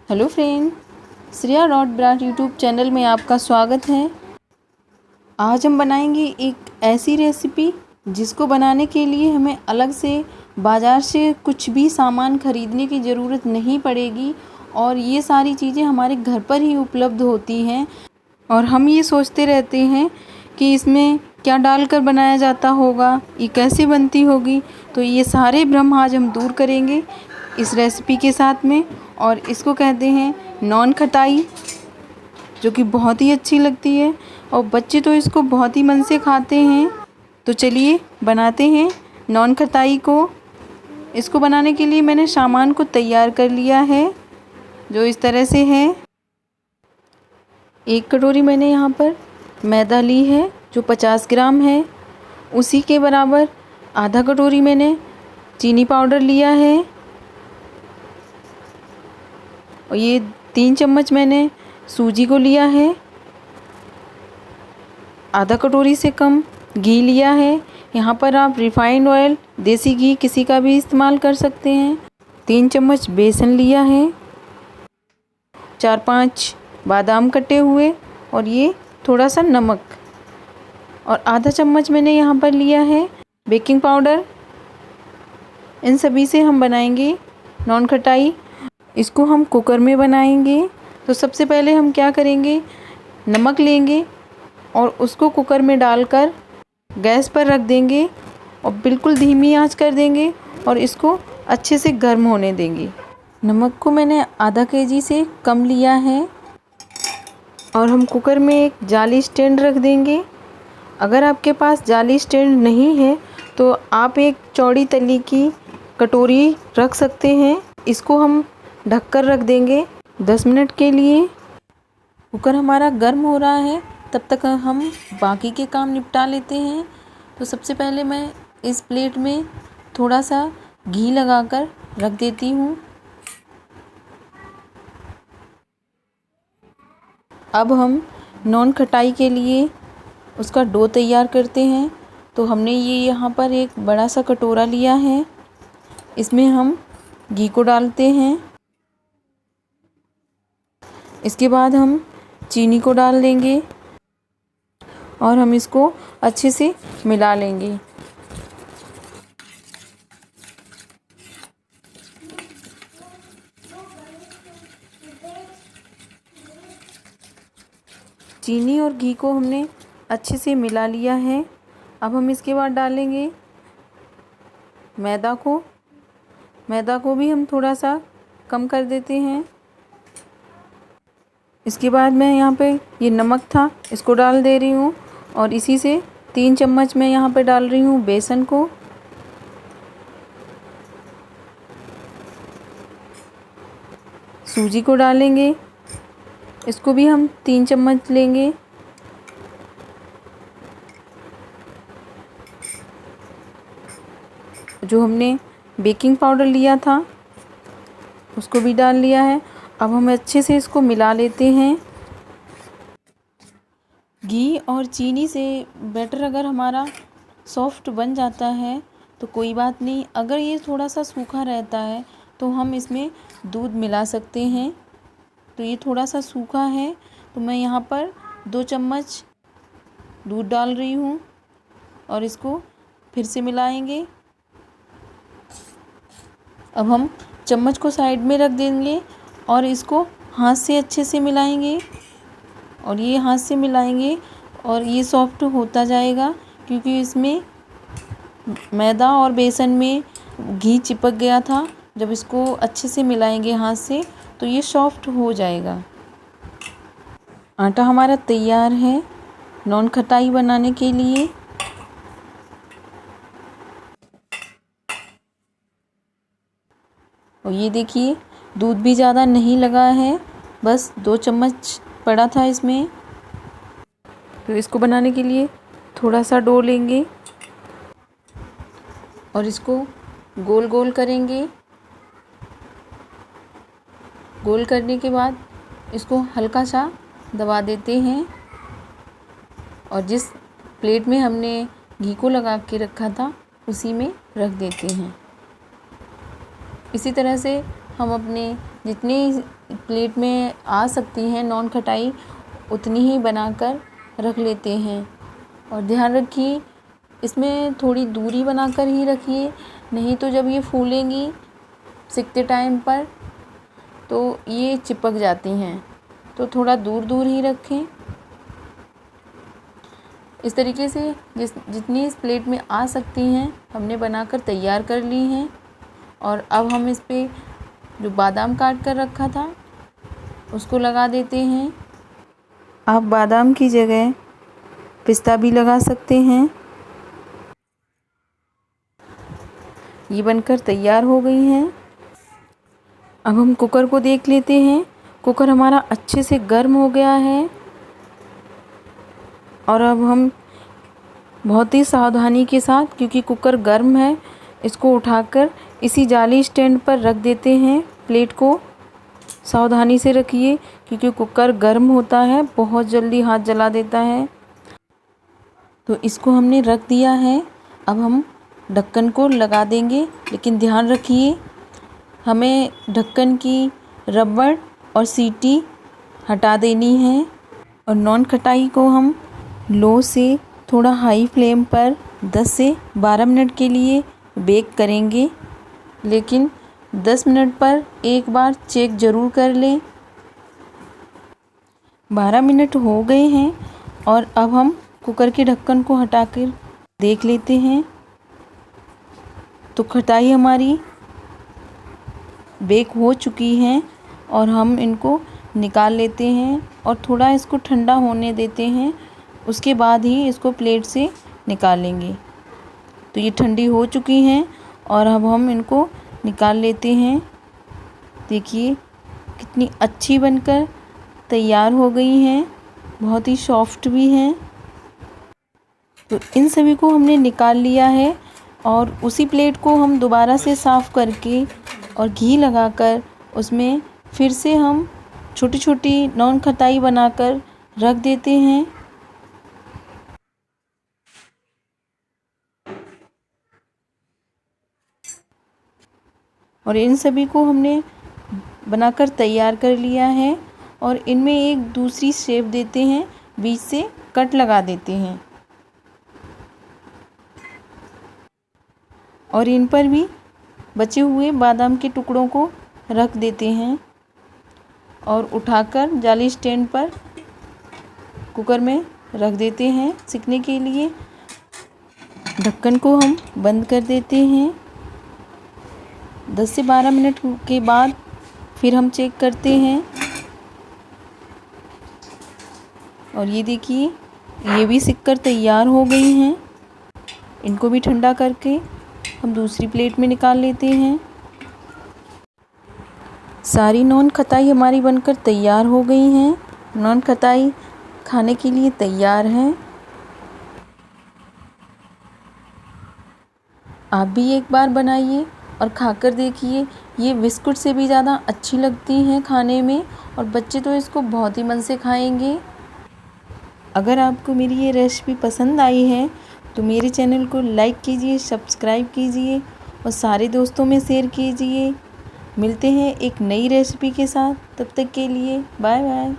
Hello friend, Shreya dot ब्राट YouTube channel में आपका स्वागत है। आज हम बनाएंगे एक ऐसी रेसिपी जिसको बनाने के लिए हमें अलग से बाज़ार से कुछ भी सामान ख़रीदने की ज़रूरत नहीं पड़ेगी और ये सारी चीज़ें हमारे घर पर ही उपलब्ध होती हैं। और हम ये सोचते रहते हैं कि इसमें क्या डालकर बनाया जाता होगा, ये कैसे बनती होगी। तो ये सारे भ्रम आज हम दूर करेंगे इस रेसिपी के साथ में। और इसको कहते हैं नॉन खटाई, जो कि बहुत ही अच्छी लगती है और बच्चे तो इसको बहुत ही मन से खाते हैं। तो चलिए बनाते हैं नॉन खटाई को। इसको बनाने के लिए मैंने सामान को तैयार कर लिया है, जो इस तरह से है। 1 कटोरी मैंने यहाँ पर मैदा ली है जो 50 ग्राम है। उसी के बराबर आधा कटोरी मैंने चीनी पाउडर लिया है और ये 3 चम्मच मैंने सूजी को लिया है। आधा कटोरी से कम घी लिया है। यहाँ पर आप रिफाइंड ऑयल, देसी घी किसी का भी इस्तेमाल कर सकते हैं। 3 चम्मच बेसन लिया है, 4-5 बादाम कटे हुए और ये थोड़ा सा नमक, और आधा चम्मच मैंने यहाँ पर लिया है बेकिंग पाउडर। इन सभी से हम बनाएंगे नॉन खटाई। इसको हम कुकर में बनाएंगे। तो सबसे पहले हम क्या करेंगे, नमक लेंगे और उसको कुकर में डालकर गैस पर रख देंगे और बिल्कुल धीमी आंच कर देंगे और इसको अच्छे से गर्म होने देंगे। नमक को मैंने आधा केजी से कम लिया है और हम कुकर में एक जाली स्टैंड रख देंगे। अगर आपके पास जाली स्टैंड नहीं है तो आप एक चौड़ी तली की कटोरी रख सकते हैं। इसको हम ढककर रख देंगे 10 मिनट के लिए। कुकर हमारा गर्म हो रहा है, तब तक हम बाकी के काम निपटा लेते हैं। तो सबसे पहले मैं इस प्लेट में थोड़ा सा घी लगाकर रख देती हूँ। अब हम नॉन खटाई के लिए उसका डो तैयार करते हैं। तो हमने ये यहाँ पर एक बड़ा सा कटोरा लिया है, इसमें हम घी को डालते हैं। इसके बाद हम चीनी को डाल देंगे और हम इसको अच्छे से मिला लेंगे। चीनी और घी को हमने अच्छे से मिला लिया है। अब हम इसके बाद डालेंगे मैदा को। मैदा को भी हम थोड़ा सा कम कर देते हैं। इसके बाद मैं यहाँ पे ये नमक था, इसको डाल दे रही हूँ और इसी से 3 चम्मच मैं यहाँ पे डाल रही हूँ बेसन को। सूजी को डालेंगे, इसको भी हम 3 चम्मच लेंगे। जो हमने बेकिंग पाउडर लिया था उसको भी डाल लिया है। अब हम अच्छे से इसको मिला लेते हैं। घी और चीनी से बैटर अगर हमारा सॉफ्ट बन जाता है तो कोई बात नहीं। अगर ये थोड़ा सा सूखा रहता है तो हम इसमें दूध मिला सकते हैं। तो ये थोड़ा सा सूखा है तो मैं यहाँ पर 2 चम्मच दूध डाल रही हूँ और इसको फिर से मिलाएंगे। अब हम चम्मच को साइड में रख देंगे और इसको हाथ से अच्छे से मिलाएंगे और ये हाथ से मिलाएंगे और ये सॉफ्ट होता जाएगा, क्योंकि इसमें मैदा और बेसन में घी चिपक गया था। जब इसको अच्छे से मिलाएंगे हाथ से तो ये सॉफ्ट हो जाएगा। आटा हमारा तैयार है नॉन खटाई बनाने के लिए। और ये देखिए, दूध भी ज़्यादा नहीं लगा है, बस 2 चम्मच पड़ा था इसमें। तो इसको बनाने के लिए थोड़ा सा डो लेंगे और इसको गोल गोल करेंगे। गोल करने के बाद इसको हल्का सा दबा देते हैं और जिस प्लेट में हमने घी को लगा के रखा था उसी में रख देते हैं। इसी तरह से हम अपने जितनी प्लेट में आ सकती हैं नॉन खटाई उतनी ही बनाकर रख लेते हैं। और ध्यान रखिए इसमें थोड़ी दूरी बनाकर ही रखिए, नहीं तो जब ये फूलेंगी सिकते टाइम पर तो ये चिपक जाती हैं, तो थोड़ा दूर दूर ही रखें। इस तरीके से जितनी इस प्लेट में आ सकती हैं हमने बनाकर तैयार कर ली हैं। और अब हम इस पे जो बादाम काट कर रखा था उसको लगा देते हैं। आप बादाम की जगह पिस्ता भी लगा सकते हैं। ये बनकर तैयार हो गई हैं। अब हम कुकर को देख लेते हैं। कुकर हमारा अच्छे से गर्म हो गया है और अब हम बहुत ही सावधानी के साथ, क्योंकि कुकर गर्म है, इसको उठाकर इसी जाली स्टैंड पर रख देते हैं। प्लेट को सावधानी से रखिए क्योंकि कुकर गर्म होता है, बहुत जल्दी हाथ जला देता है। तो इसको हमने रख दिया है। अब हम ढक्कन को लगा देंगे, लेकिन ध्यान रखिए हमें ढक्कन की रबड़ और सीटी हटा देनी है। और नॉन खटाई को हम लो से थोड़ा हाई फ्लेम पर 10 से 12 मिनट के लिए बेक करेंगे, लेकिन 10 मिनट पर एक बार चेक ज़रूर कर लें। 12 मिनट हो गए हैं और अब हम कुकर के ढक्कन को हटाकर देख लेते हैं। तो खटाई हमारी बेक हो चुकी है और हम इनको निकाल लेते हैं और थोड़ा इसको ठंडा होने देते हैं, उसके बाद ही इसको प्लेट से निकालेंगे। तो ये ठंडी हो चुकी हैं और अब हम इनको निकाल लेते हैं। देखिए कितनी अच्छी बनकर तैयार हो गई हैं, बहुत ही सॉफ्ट भी हैं। तो इन सभी को हमने निकाल लिया है और उसी प्लेट को हम दोबारा से साफ़ करके और घी लगाकर उसमें फिर से हम छोटी छोटी नॉन खटाई बनाकर रख देते हैं। और इन सभी को हमने बनाकर तैयार कर लिया है और इनमें एक दूसरी शेप देते हैं, बीच से कट लगा देते हैं और इन पर भी बचे हुए बादाम के टुकड़ों को रख देते हैं और उठाकर जाली स्टैंड पर कुकर में रख देते हैं सिकने के लिए। ढक्कन को हम बंद कर देते हैं। 10 से 12 मिनट के बाद फिर हम चेक करते हैं और ये देखिए ये भी सिककर तैयार हो गई हैं। इनको भी ठंडा करके हम दूसरी प्लेट में निकाल लेते हैं। सारी नॉन खटाई हमारी बनकर तैयार हो गई हैं। नॉन खटाई खाने के लिए तैयार हैं। आप भी एक बार बनाइए और खाकर देखिए। ये बिस्कुट से भी ज़्यादा अच्छी लगती हैं खाने में और बच्चे तो इसको बहुत ही मन से खाएंगे। अगर आपको मेरी ये रेसिपी पसंद आई है तो मेरे चैनल को लाइक कीजिए, सब्सक्राइब कीजिए और सारे दोस्तों में शेयर कीजिए। मिलते हैं एक नई रेसिपी के साथ, तब तक के लिए बाय बाय।